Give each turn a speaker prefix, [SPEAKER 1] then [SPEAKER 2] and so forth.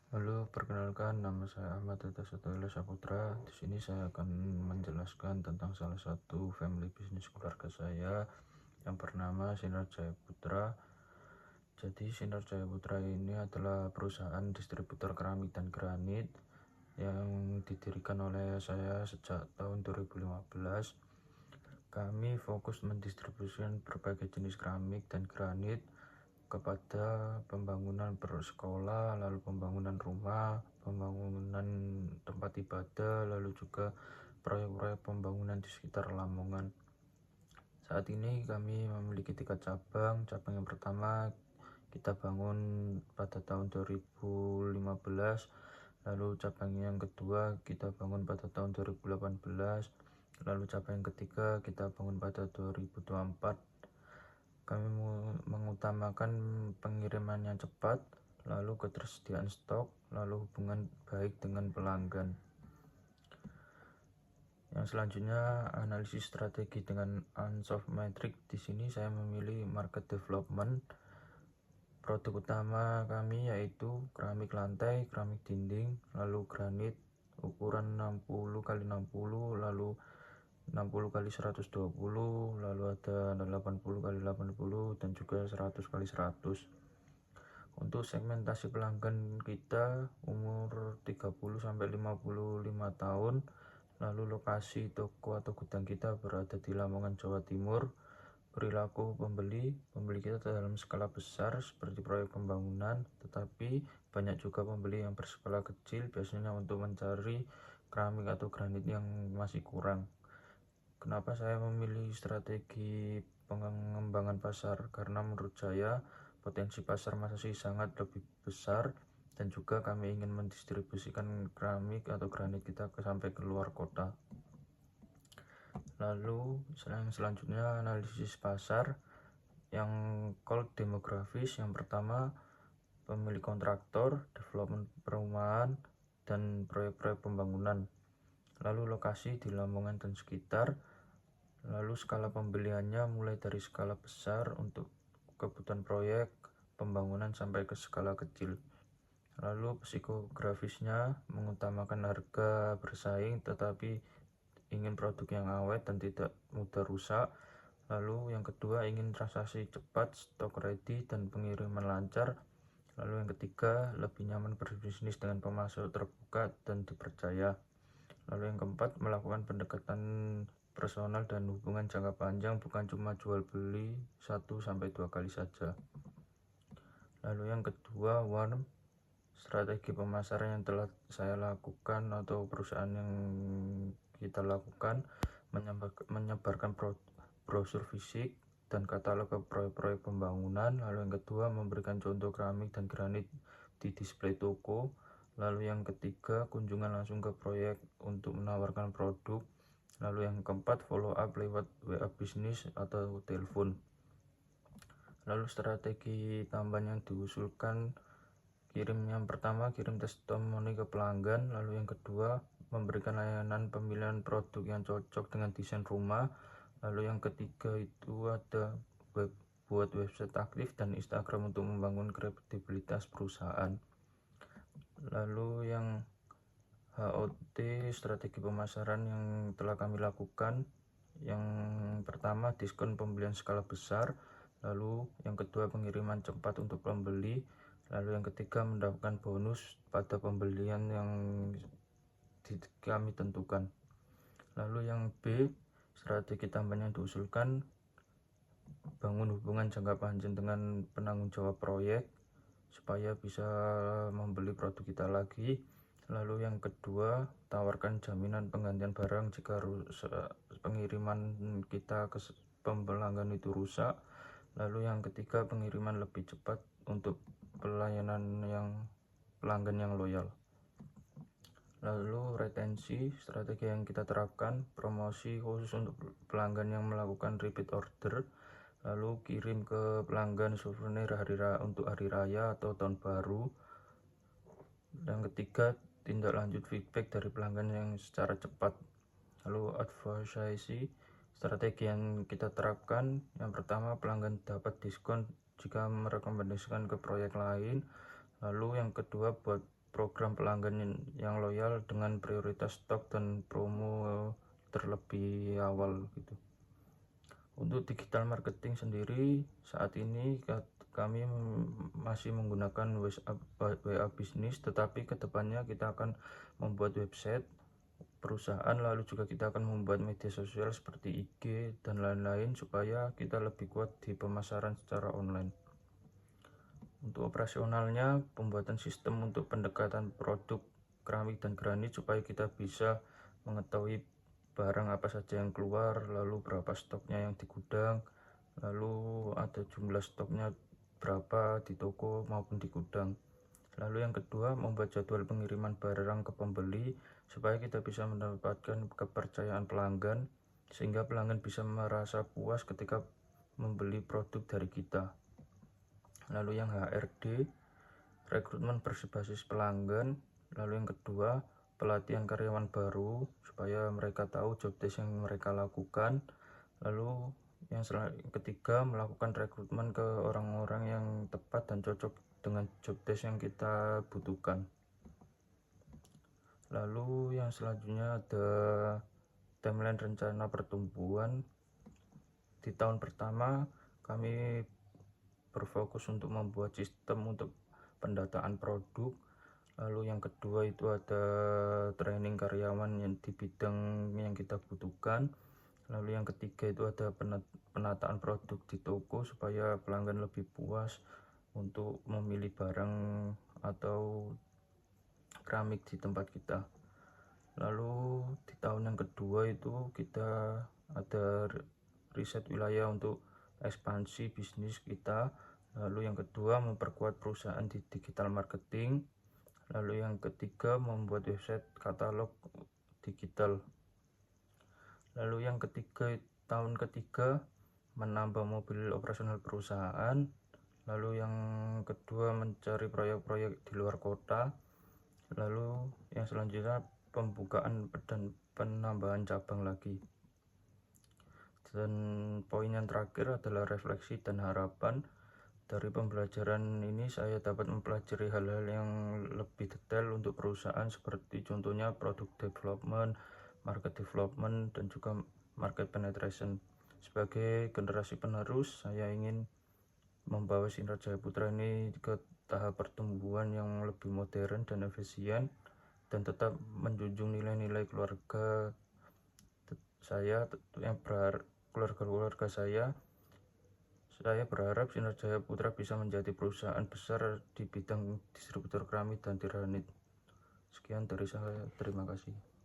[SPEAKER 1] Halo, perkenalkan nama saya Ahmad Tata Satya Saputra. Di sini saya akan menjelaskan tentang salah satu family business keluarga saya yang bernama Sinar Jaya Putra. Jadi Sinar Jaya Putra ini adalah perusahaan distributor keramik dan granit yang didirikan oleh saya sejak tahun 2015. Kami fokus mendistribusikan berbagai jenis keramik dan granit kepada pembangunan sekolah, lalu pembangunan rumah, pembangunan tempat ibadah, lalu juga proyek-proyek pembangunan di sekitar Lamongan. Saat ini kami memiliki 3 cabang. Cabang yang pertama kita bangun pada tahun 2015, lalu cabang yang kedua kita bangun pada tahun 2018, lalu cabang yang ketiga kita bangun pada 2024. Kami mengutamakan pengiriman yang cepat, lalu ketersediaan stok, lalu hubungan baik dengan pelanggan. Yang selanjutnya analisis strategi dengan Ansoff Metric. Di sini saya memilih market development. Produk utama kami yaitu keramik lantai, keramik dinding, lalu granit ukuran 60 x 60, lalu 60 x 120, lalu ada 80 x 80 dan juga 100 x 100. Untuk segmentasi pelanggan kita umur 30 sampai 55 tahun. Lalu lokasi toko atau gudang kita berada di Lamongan, Jawa Timur. Perilaku pembeli kita dalam skala besar seperti proyek pembangunan, tetapi banyak juga pembeli yang berskala kecil, biasanya untuk mencari keramik atau granit yang masih kurang. Kenapa saya memilih strategi pengembangan pasar? Karena menurut saya potensi pasar masih sangat lebih besar, dan juga kami ingin mendistribusikan keramik atau granit kita sampai ke luar kota. Lalu selanjutnya analisis pasar yang call demografis. Yang pertama pemilik kontraktor, development perumahan, dan proyek-proyek pembangunan. Lalu lokasi di Lamongan dan sekitar. Lalu skala pembeliannya mulai dari skala besar untuk kebutuhan proyek pembangunan sampai ke skala kecil. Lalu psikografisnya mengutamakan harga bersaing tetapi ingin produk yang awet dan tidak mudah rusak. Lalu yang kedua ingin transaksi cepat, stok ready, dan pengiriman lancar. Lalu yang ketiga lebih nyaman berbisnis dengan pemasok terbuka dan dipercaya. Lalu yang keempat melakukan pendekatan personal dan hubungan jangka panjang, bukan cuma jual beli 1-2 kali saja. Lalu yang kedua, strategi pemasaran yang telah saya lakukan atau perusahaan yang kita lakukan, menyebarkan brosur fisik dan katalog ke proyek-proyek pembangunan. Lalu yang kedua memberikan contoh keramik dan granit di display toko. Lalu yang ketiga kunjungan langsung ke proyek untuk menawarkan produk. Lalu yang keempat follow up lewat WA bisnis atau telepon. Lalu strategi tambahan yang diusulkan, yang pertama kirim testimoni ke pelanggan. Lalu yang kedua memberikan layanan pemilihan produk yang cocok dengan desain rumah. Lalu yang ketiga itu ada buat website aktif dan Instagram untuk membangun kredibilitas perusahaan. Lalu yang HOT, strategi pemasaran yang telah kami lakukan, yang pertama diskon pembelian skala besar, lalu yang kedua pengiriman cepat untuk pembeli, lalu yang ketiga mendapatkan bonus pada pembelian yang kami tentukan. Lalu yang B, strategi tambahan yang diusulkan, bangun hubungan jangka panjang dengan penanggung jawab proyek supaya bisa membeli produk kita lagi. Lalu yang kedua, tawarkan jaminan penggantian barang jika pengiriman kita ke pelanggan itu rusak. Lalu yang ketiga, pengiriman lebih cepat untuk pelayanan pelanggan yang loyal. Lalu retensi, strategi yang kita terapkan, promosi khusus untuk pelanggan yang melakukan repeat order. Lalu kirim ke pelanggan souvenir untuk hari raya atau tahun baru. Yang ketiga, tindak lanjut feedback dari pelanggan yang secara cepat. Lalu advocacy, strategi yang kita terapkan, yang pertama pelanggan dapat diskon jika merekomendasikan ke proyek lain. Lalu yang kedua buat program pelanggan yang loyal dengan prioritas stok dan promo terlebih awal gitu. Untuk digital marketing sendiri saat ini kami masih menggunakan WA Business, tetapi kedepannya kita akan membuat website perusahaan, lalu juga kita akan membuat media sosial seperti IG dan lain-lain supaya kita lebih kuat di pemasaran secara online. Untuk operasionalnya, pembuatan sistem untuk pendekatan produk keramik dan granit supaya kita bisa mengetahui barang apa saja yang keluar, lalu berapa stoknya yang di gudang, lalu ada jumlah stoknya berapa di toko maupun di gudang. Lalu yang kedua, membuat jadwal pengiriman barang ke pembeli supaya kita bisa mendapatkan kepercayaan pelanggan sehingga pelanggan bisa merasa puas ketika membeli produk dari kita. Lalu yang HRD, rekrutmen berbasis pelanggan. Lalu yang kedua, pelatihan karyawan baru supaya mereka tahu job desk yang mereka lakukan. Lalu yang ketiga, melakukan rekrutmen ke orang-orang yang tepat dan cocok dengan job desk yang kita butuhkan. Lalu yang selanjutnya ada timeline rencana pertumbuhan. Di tahun pertama kami berfokus untuk membuat sistem untuk pendataan produk. Lalu yang kedua itu ada training karyawan yang di bidang yang kita butuhkan. Lalu yang ketiga itu ada penataan produk di toko supaya pelanggan lebih puas untuk memilih barang atau keramik di tempat kita. Lalu di tahun yang kedua itu kita ada riset wilayah untuk ekspansi bisnis kita. Lalu yang kedua, memperkuat perusahaan di digital marketing. Lalu yang ketiga, membuat website katalog digital. Lalu yang ketiga, tahun ketiga, menambah mobil operasional perusahaan. Lalu yang kedua, mencari proyek-proyek di luar kota. Lalu yang selanjutnya, pembukaan dan penambahan cabang lagi. Dan poin yang terakhir adalah refleksi dan harapan. Dari pembelajaran ini saya dapat mempelajari hal-hal yang lebih detail untuk perusahaan seperti contohnya product development, market development, dan juga market penetration. Sebagai generasi penerus, saya ingin membawa Sinar Jaya Putra ini ke tahap pertumbuhan yang lebih modern dan efisien, dan tetap menjunjung nilai-nilai keluarga saya yang keluarga saya berharap Sinar Jaya Putra bisa menjadi perusahaan besar di bidang distributor keramik dan tiranit. Sekian dari saya, terima kasih.